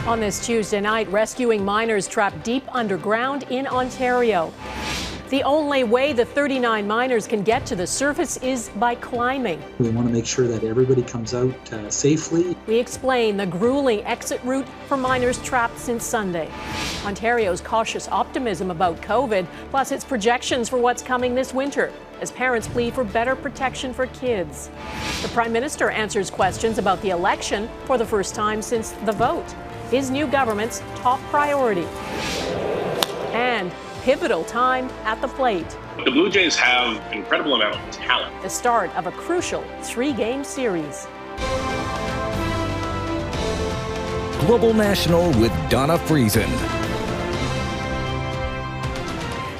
On this Tuesday night, rescuing miners trapped deep underground in Ontario. The only way the 39 miners can get to the surface is by climbing. We want to make sure that everybody comes out safely. We explain the grueling exit route for miners trapped since Sunday. Ontario's cautious optimism about COVID, plus its projections for what's coming this winter, as parents plead for better protection for kids. The Prime Minister answers questions about the election for the first time since the vote. His new government's top priority. And pivotal time at the plate. The Blue Jays have an incredible amount of talent. The start of a crucial 3-game series. Global National with Donna Friesen.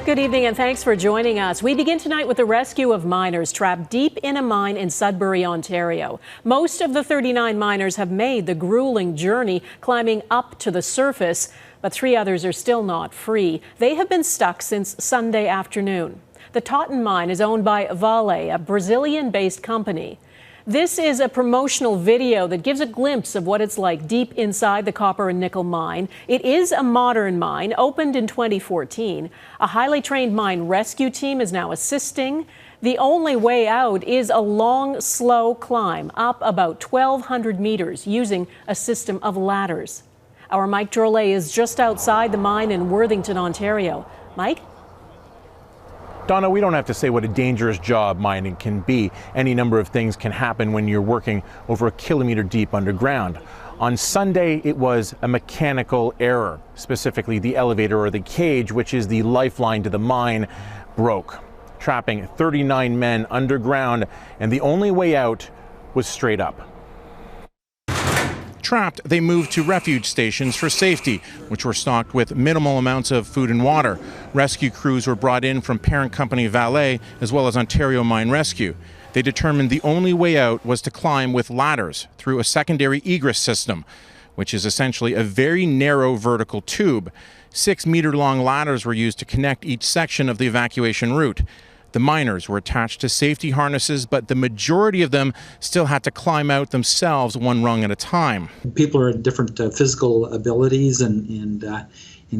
Good evening and thanks for joining us. We begin tonight with the rescue of miners trapped deep in a mine in Sudbury, Ontario. Most of the 39 miners have made the grueling journey climbing up to the surface, but 3 others are still not free. They have been stuck since Sunday afternoon. The Totten mine is owned by Huawei, a Brazilian-based company. This is a promotional video that gives a glimpse of what it's like deep inside the copper and nickel mine. It is a modern mine, opened in 2014. A highly trained mine rescue team is now assisting. The only way out is a long, slow climb up about 1,200 meters using a system of ladders. Our Mike Drolet is just outside the mine in Worthington, Ontario. Mike? Donna, we don't have to say what a dangerous job mining can be. Any number of things can happen when you're working over 1 kilometer deep underground. On Sunday, it was a mechanical error, specifically the elevator or the cage, which is the lifeline to the mine, broke, trapping 39 men underground, and the only way out was straight up. Trapped, they moved to refuge stations for safety, which were stocked with minimal amounts of food and water. Rescue crews were brought in from parent company Valet, as well as Ontario Mine Rescue. They determined the only way out was to climb with ladders through a secondary egress system, which is essentially a very narrow vertical tube. 6-meter-long ladders were used to connect each section of the evacuation route. The miners were attached to safety harnesses, but the majority of them still had to climb out themselves one rung at a time. People are at different physical abilities, and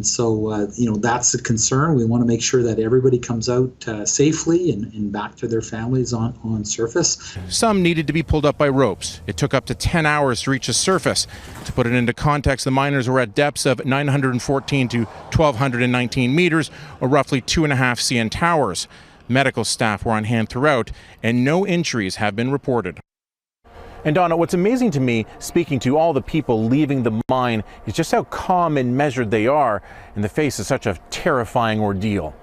so that's the concern. We want to make sure that everybody comes out safely and back to their families on surface. Some needed to be pulled up by ropes. It took up to 10 hours to reach the surface. To put it into context, the miners were at depths of 914 to 1,219 meters, or roughly 2.5 CN towers. Medical staff were on hand throughout, and no injuries have been reported. And Donna, what's amazing to me, speaking to all the people leaving the mine, is just how calm and measured they are in the face of such a terrifying ordeal.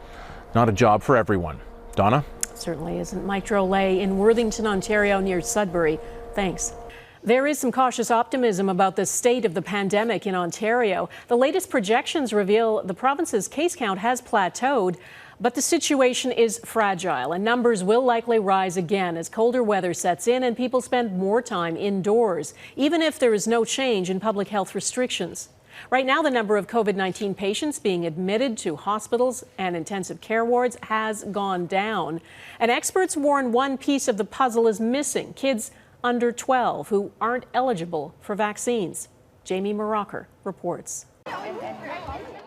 Not a job for everyone. Donna? Certainly isn't. Mike Drolet in Worthington, Ontario, near Sudbury. Thanks. There is some cautious optimism about the state of the pandemic in Ontario. The latest projections reveal the province's case count has plateaued, but the situation is fragile and numbers will likely rise again as colder weather sets in and people spend more time indoors, even if there is no change in public health restrictions. Right now, the number of COVID-19 patients being admitted to hospitals and intensive care wards has gone down. And experts warn one piece of the puzzle is missing: kids under 12 who aren't eligible for vaccines. Jamie Mauracher reports.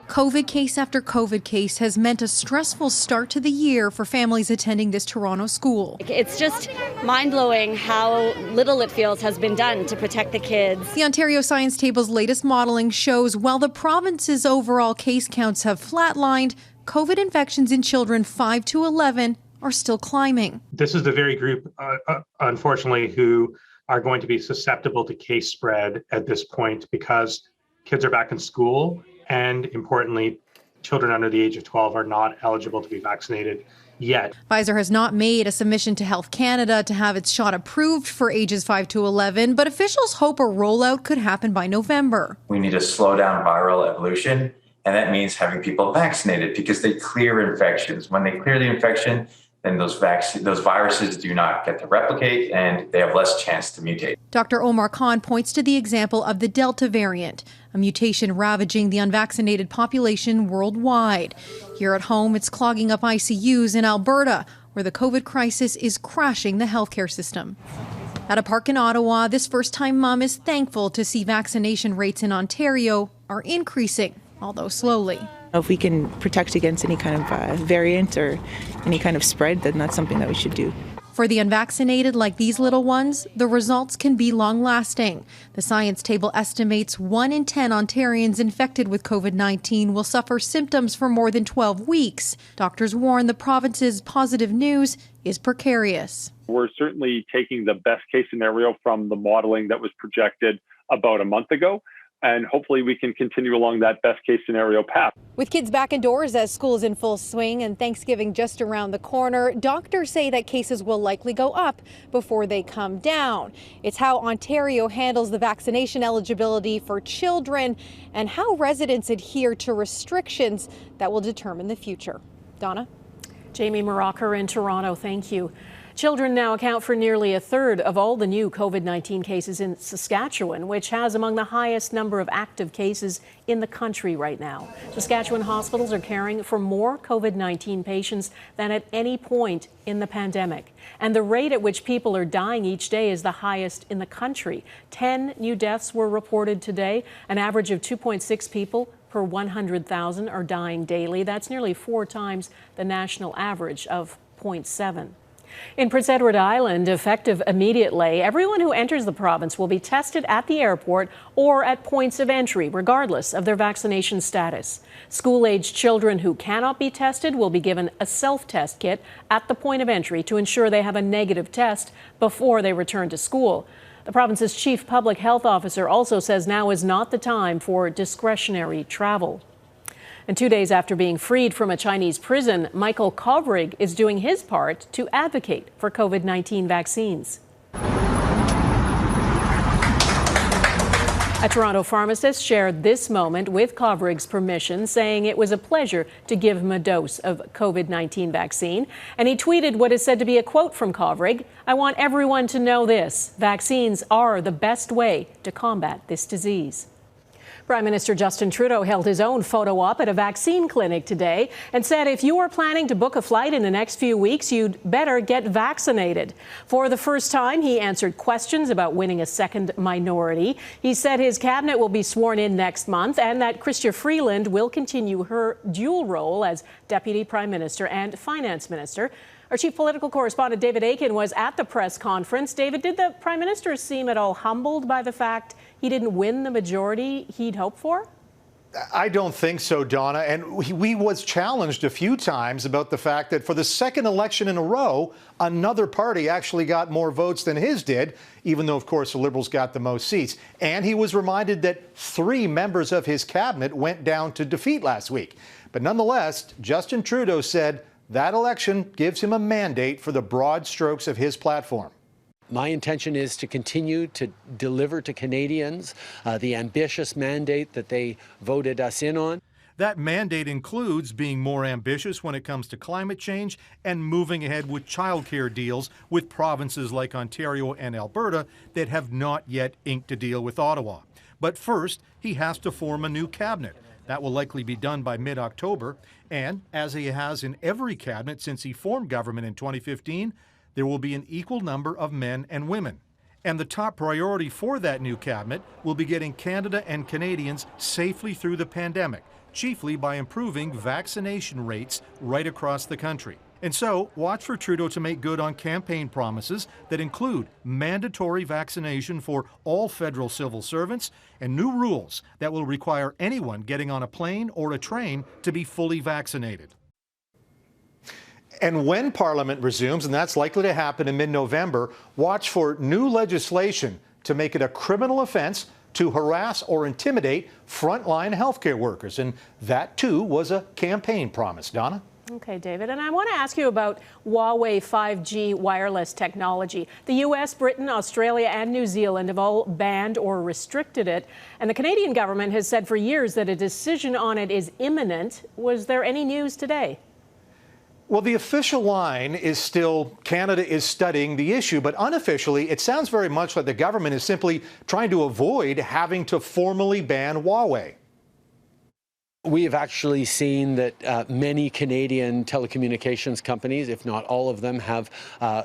COVID case after COVID case has meant a stressful start to the year for families attending this Toronto school. It's just mind-blowing how little it feels has been done to protect the kids. The Ontario Science Table's latest modelling shows while the province's overall case counts have flatlined, COVID infections in children 5 to 11 are still climbing. This is the very group, unfortunately, who are going to be susceptible to case spread at this point because kids are back in school. And importantly, children under the age of 12 are not eligible to be vaccinated yet. Pfizer has not made a submission to Health Canada to have its shot approved for ages 5 to 11, but officials hope a rollout could happen by November. We need to slow down viral evolution, and that means having people vaccinated because they clear infections. When they clear the infection, then those viruses do not get to replicate and they have less chance to mutate. Dr. Omar Khan points to the example of the Delta variant, a mutation ravaging the unvaccinated population worldwide. Here at home, it's clogging up ICUs in Alberta, where the COVID crisis is crashing the healthcare system. At a park in Ottawa, this first-time mom is thankful to see vaccination rates in Ontario are increasing, although slowly. If we can protect against any kind of variant or any kind of spread, then that's something that we should do. For the unvaccinated, like these little ones, the results can be long-lasting. The science table estimates 1 in 10 Ontarians infected with COVID-19 will suffer symptoms for more than 12 weeks. Doctors warn the province's positive news is precarious. We're certainly taking the best case scenario from the modeling that was projected about a month ago. And hopefully we can continue along that best case scenario path. With kids back indoors as school's in full swing and Thanksgiving just around the corner, doctors say that cases will likely go up before they come down. It's how Ontario handles the vaccination eligibility for children and how residents adhere to restrictions that will determine the future. Donna? Jamie Mauracher in Toronto, thank you. Children now account for nearly a third of all the new COVID-19 cases in Saskatchewan, which has among the highest number of active cases in the country right now. Saskatchewan hospitals are caring for more COVID-19 patients than at any point in the pandemic. And the rate at which people are dying each day is the highest in the country. 10 new deaths were reported today, an average of 2.6 people per 100,000 are dying daily. That's nearly 4 times the national average of 0.7. In Prince Edward Island, effective immediately, everyone who enters the province will be tested at the airport or at points of entry, regardless of their vaccination status. School-aged children who cannot be tested will be given a self-test kit at the point of entry to ensure they have a negative test before they return to school. The province's chief public health officer also says now is not the time for discretionary travel. And 2 days after being freed from a Chinese prison, Michael Kovrig is doing his part to advocate for COVID-19 vaccines. A Toronto pharmacist shared this moment with Kovrig's permission, saying it was a pleasure to give him a dose of COVID-19 vaccine. And he tweeted what is said to be a quote from Kovrig: "I want everyone to know this. Vaccines are the best way to combat this disease." Prime Minister Justin Trudeau held his own photo op at a vaccine clinic today and said if you are planning to book a flight in the next few weeks, you'd better get vaccinated. For the first time, he answered questions about winning a second minority. He said his cabinet will be sworn in next month and that Chrystia Freeland will continue her dual role as Deputy Prime Minister and Finance Minister. Our chief political correspondent David Akin was at the press conference. David, did the Prime Minister seem at all humbled by the fact he didn't win the majority he'd hoped for? I don't think so, Donna. And we was challenged a few times about the fact that for the second election in a row, another party actually got more votes than his did, even though, of course, the Liberals got the most seats. And he was reminded that 3 members of his cabinet went down to defeat last week. But nonetheless, Justin Trudeau said that election gives him a mandate for the broad strokes of his platform. My intention is to continue to deliver to Canadians the ambitious mandate that they voted us in on. That mandate includes being more ambitious when it comes to climate change and moving ahead with childcare deals with provinces like Ontario and Alberta that have not yet inked a deal with Ottawa. But first, he has to form a new cabinet. That will likely be done by mid-October. And as he has in every cabinet since he formed government in 2015, there will be an equal number of men and women. And the top priority for that new cabinet will be getting Canada and Canadians safely through the pandemic, chiefly by improving vaccination rates right across the country. And so, watch for Trudeau to make good on campaign promises that include mandatory vaccination for all federal civil servants and new rules that will require anyone getting on a plane or a train to be fully vaccinated. And when Parliament resumes, and that's likely to happen in mid-November, watch for new legislation to make it a criminal offense to harass or intimidate frontline healthcare workers. And that, too, was a campaign promise. Donna? Okay, David, and I want to ask you about Huawei 5G wireless technology. The U.S., Britain, Australia, and New Zealand have all banned or restricted it, and the Canadian government has said for years that a decision on it is imminent. Was there any news today? Well, the official line is still Canada is studying the issue, but unofficially, it sounds very much like the government is simply trying to avoid having to formally ban Huawei. We have actually seen that many Canadian telecommunications companies, if not all of them, have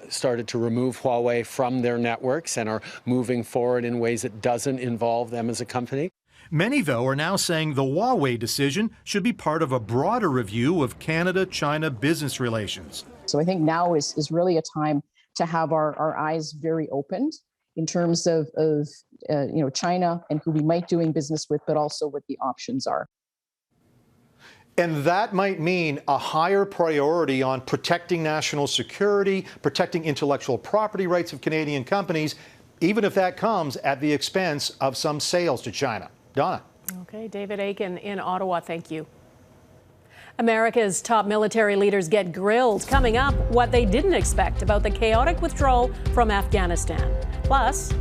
started to remove Huawei from their networks and are moving forward in ways that doesn't involve them as a company. Many, though, are now saying the Huawei decision should be part of a broader review of Canada-China business relations. So I think now is really a time to have our eyes very opened in terms of China and who we might doing business with, but also what the options are. And that might mean a higher priority on protecting national security, protecting intellectual property rights of Canadian companies, even if that comes at the expense of some sales to China. Donna. Okay, David Akin in Ottawa, thank you. America's top military leaders get grilled. Coming up, what they didn't expect about the chaotic withdrawal from Afghanistan. Plus,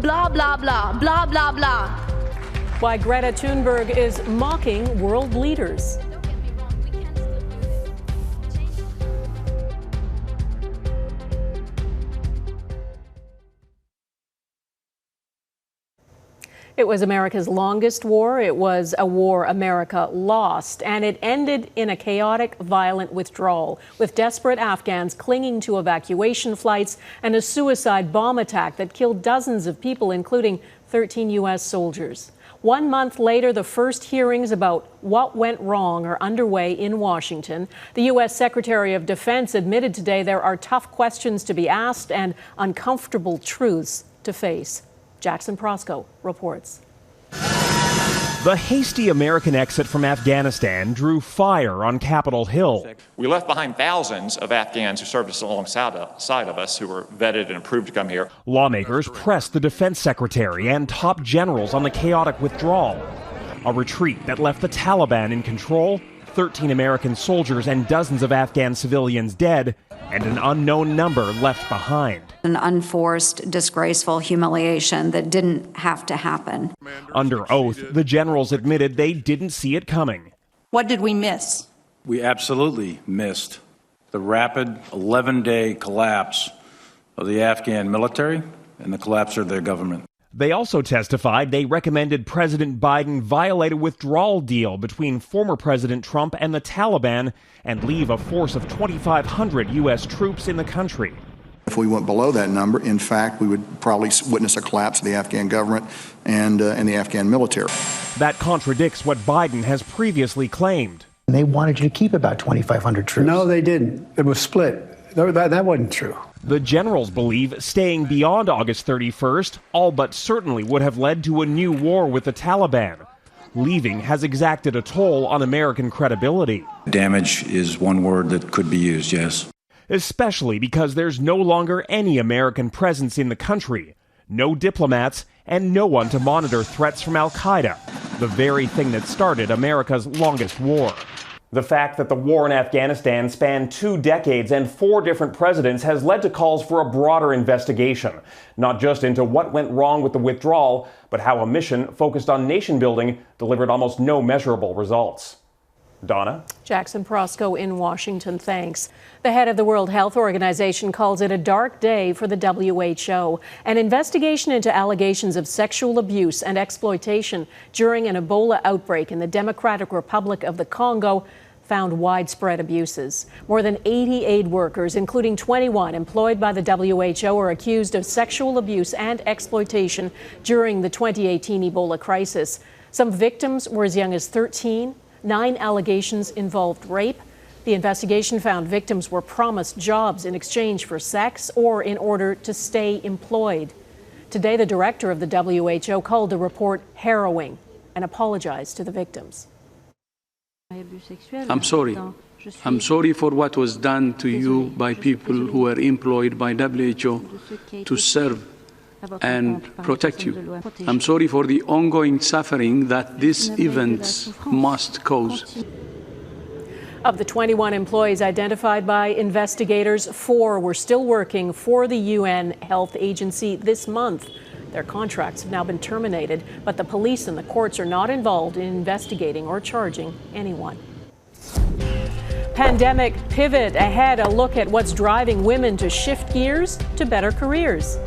blah, blah, blah, blah, blah, blah. Why Greta Thunberg is mocking world leaders. It was America's longest war. It was a war America lost, and it ended in a chaotic, violent withdrawal, with desperate Afghans clinging to evacuation flights and a suicide bomb attack that killed dozens of people, including 13 U.S. soldiers. 1 month later, the first hearings about what went wrong are underway in Washington. The U.S. Secretary of Defense admitted today there are tough questions to be asked and uncomfortable truths to face. Jackson Prosco reports. The hasty American exit from Afghanistan drew fire on Capitol Hill. We left behind thousands of Afghans who served us alongside of us, who were vetted and approved to come here. Lawmakers pressed the defense secretary and top generals on the chaotic withdrawal. A retreat that left the Taliban in control, 13 American soldiers and dozens of Afghan civilians dead, and an unknown number left behind. An unforced, disgraceful humiliation that didn't have to happen. Under oath, the generals admitted they didn't see it coming. What did we miss? We absolutely missed the rapid 11-day collapse of the Afghan military and the collapse of their government. They also testified they recommended President Biden violate a withdrawal deal between former President Trump and the Taliban and leave a force of 2,500 U.S. troops in the country. If we went below that number, in fact, we would probably witness a collapse of the Afghan government and the Afghan military. That contradicts what Biden has previously claimed. They wanted you to keep about 2,500 troops. No, they didn't. It was split. That wasn't true. The generals believe staying beyond August 31st all but certainly would have led to a new war with the Taliban. Leaving has exacted a toll on American credibility. Damage is one word that could be used, yes. Especially because there's no longer any American presence in the country, no diplomats, and no one to monitor threats from al-Qaeda, the very thing that started America's longest war. The fact that the war in Afghanistan spanned 2 decades and 4 different presidents has led to calls for a broader investigation, not just into what went wrong with the withdrawal, but how a mission focused on nation building delivered almost no measurable results. Donna? Jackson Prosco in Washington, thanks. The head of the World Health Organization calls it a dark day for the WHO. An investigation into allegations of sexual abuse and exploitation during an Ebola outbreak in the Democratic Republic of the Congo found widespread abuses. More than 80 aid workers, including 21 employed by the WHO, are accused of sexual abuse and exploitation during the 2018 Ebola crisis. Some victims were as young as 13. 9 allegations involved rape. The investigation found victims were promised jobs in exchange for sex or in order to stay employed. Today, the director of the WHO called the report harrowing and apologized to the victims. I'm sorry. I'm sorry for what was done to you by people who were employed by WHO to serve and protect you. I'm sorry for the ongoing suffering that these events must cause. Of the 21 employees identified by investigators, 4 were still working for the UN Health Agency this month. Their contracts have now been terminated, but the police and the courts are not involved in investigating or charging anyone. Pandemic pivot ahead, a look at what's driving women to shift gears to better careers.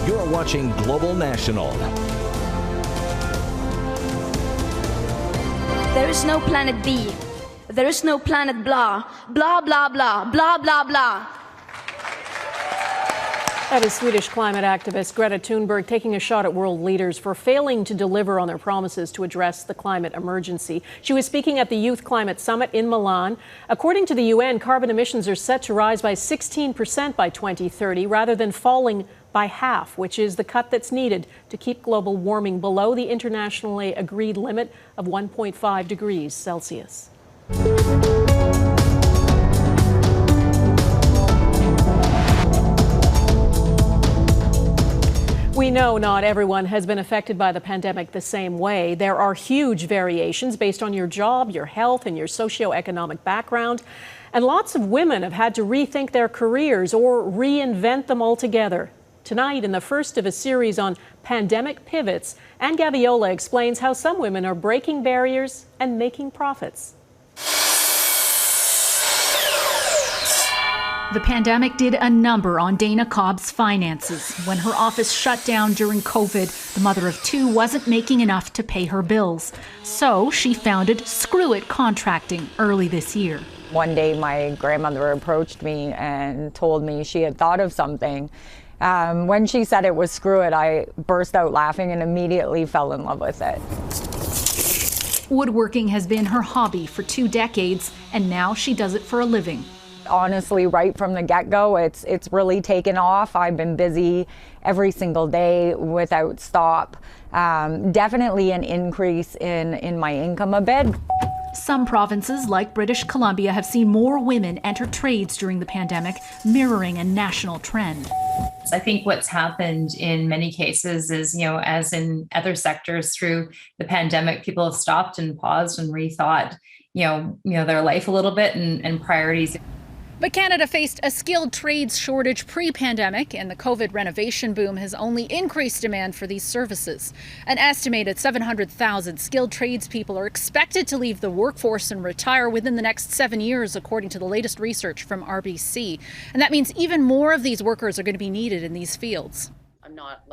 You're watching Global National. There is no planet B. There is no planet blah. Blah, blah, blah. Blah, blah, blah. That is Swedish climate activist Greta Thunberg taking a shot at world leaders for failing to deliver on their promises to address the climate emergency. She was speaking at the Youth Climate Summit in Milan. According to the UN, carbon emissions are set to rise by 16% by 2030 rather than falling by half, which is the cut that's needed to keep global warming below the internationally agreed limit of 1.5 degrees Celsius. We know not everyone has been affected by the pandemic the same way. There are huge variations based on your job, your health, and your socioeconomic background. And lots of women have had to rethink their careers or reinvent them altogether. Tonight, in the first of a series on pandemic pivots, Anne Gaviola explains how some women are breaking barriers and making profits. The pandemic did a number on Dana Cobb's finances. When her office shut down during COVID, the mother of two wasn't making enough to pay her bills. So she founded Screw It Contracting early this year. One day my grandmother approached me and told me she had thought of something. When she said it was Screw It, I burst out laughing and immediately fell in love with it. Woodworking has been her hobby for 2 decades, and now she does it for a living. Honestly, right from the get-go, it's really taken off. I've been busy every single day without stop. Definitely an increase in my income a bit. Some provinces, like British Columbia, have seen more women enter trades during the pandemic, mirroring a national trend. I think what's happened in many cases is, as in other sectors through the pandemic, people have stopped and paused and rethought, their life a little bit and priorities. But Canada faced a skilled trades shortage pre-pandemic, and the COVID renovation boom has only increased demand for these services. An estimated 700,000 skilled tradespeople are expected to leave the workforce and retire within the next 7 years, according to the latest research from RBC. And that means even more of these workers are going to be needed in these fields.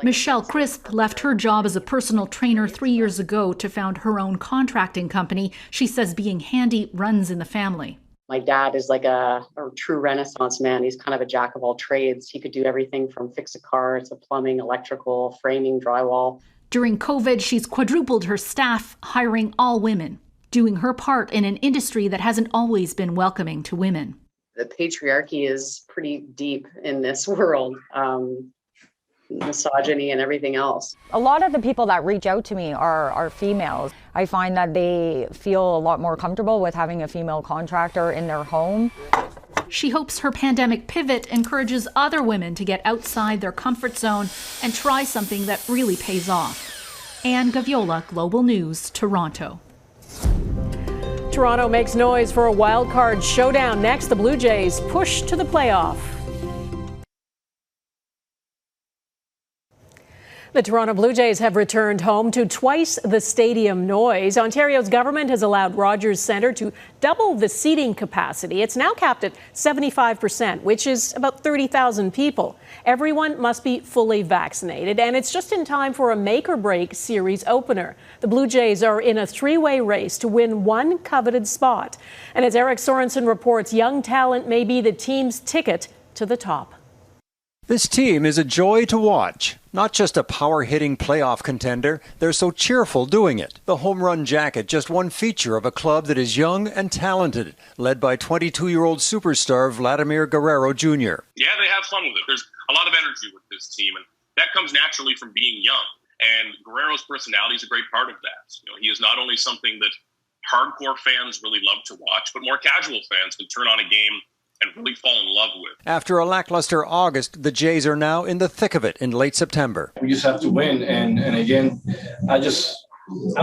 Michelle Crisp left her job as a personal trainer 3 years ago to found her own contracting company. She says being handy runs in the family. My dad is like a true Renaissance man. He's kind of a jack of all trades. He could do everything from fix a car to plumbing, electrical, framing, drywall. During COVID, she's quadrupled her staff, hiring all women, doing her part in an industry that hasn't always been welcoming to women. The patriarchy is pretty deep in this world. Misogyny and everything else. A lot of the people that reach out to me are females. I find that they feel a lot more comfortable with having a female contractor in their home. She hopes her pandemic pivot encourages other women to get outside their comfort zone and try something that really pays off. Anne Gaviola, Global News, Toronto. Toronto makes noise for a wild card showdown. Next, the Blue Jays push to the playoff. The Toronto Blue Jays have returned home to twice the stadium noise. Ontario's government has allowed Rogers Centre to double the seating capacity. It's now capped at 75%, which is about 30,000 people. Everyone must be fully vaccinated, and it's just in time for a make-or-break series opener. The Blue Jays are in a three-way race to win one coveted spot. And as Eric Sorensen reports, young talent may be the team's ticket to the top. This team is a joy to watch. Not just a power-hitting playoff contender, they're so cheerful doing it. The home run jacket, just one feature of a club that is young and talented, led by 22-year-old superstar Vladimir Guerrero Jr. Yeah, they have fun with it. There's a lot of energy with this team, and that comes naturally from being young. And Guerrero's personality is a great part of that. He is not only something that hardcore fans really love to watch, but more casual fans can turn on a game and really fall in love with. After a lackluster August, the Jays are now in the thick of it in late September. We just have to win. And again, I'm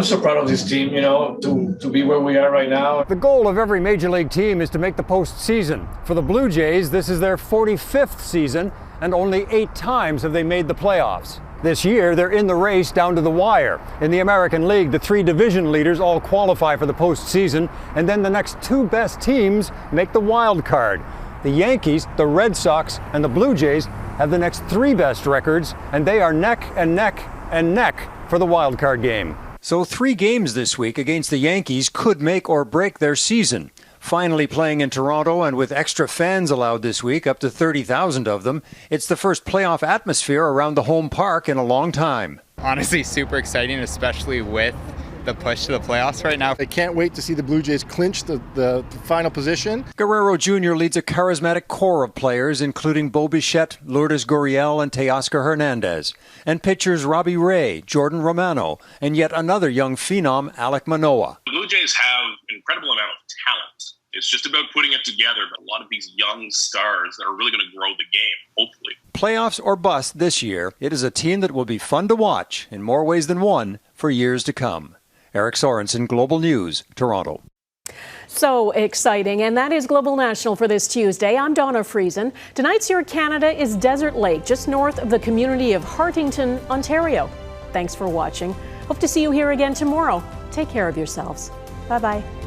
so proud of this team, to be where we are right now. The goal of every major league team is to make the postseason. For the Blue Jays, this is their 45th season, and only 8 times have they made the playoffs. This year, they're in the race down to the wire. In the American League, the 3 division leaders all qualify for the postseason, and then the next 2 best teams make the wild card. The Yankees, the Red Sox, and the Blue Jays have the next 3 best records, and they are neck and neck and neck for the wild card game. So 3 games this week against the Yankees could make or break their season. Finally playing in Toronto and with extra fans allowed this week, up to 30,000 of them, it's the first playoff atmosphere around the home park in a long time. Honestly, super exciting, especially with the push to the playoffs right now. I can't wait to see the Blue Jays clinch the final position. Guerrero Jr. leads a charismatic core of players, including Bo Bichette, Lourdes Gurriel, and Teoscar Hernandez, and pitchers Robbie Ray, Jordan Romano, and yet another young phenom, Alek Manoah. The Blue Jays have an incredible amount of talent. It's just about putting it together, but a lot of these young stars that are really going to grow the game, hopefully. Playoffs or bust this year, it is a team that will be fun to watch in more ways than one for years to come. Eric Sorensen, Global News, Toronto. So exciting, and that is Global National for this Tuesday. I'm Donna Friesen. Tonight's Your Canada is Desert Lake, just north of the community of Hartington, Ontario. Thanks for watching. Hope to see you here again tomorrow. Take care of yourselves. Bye-bye.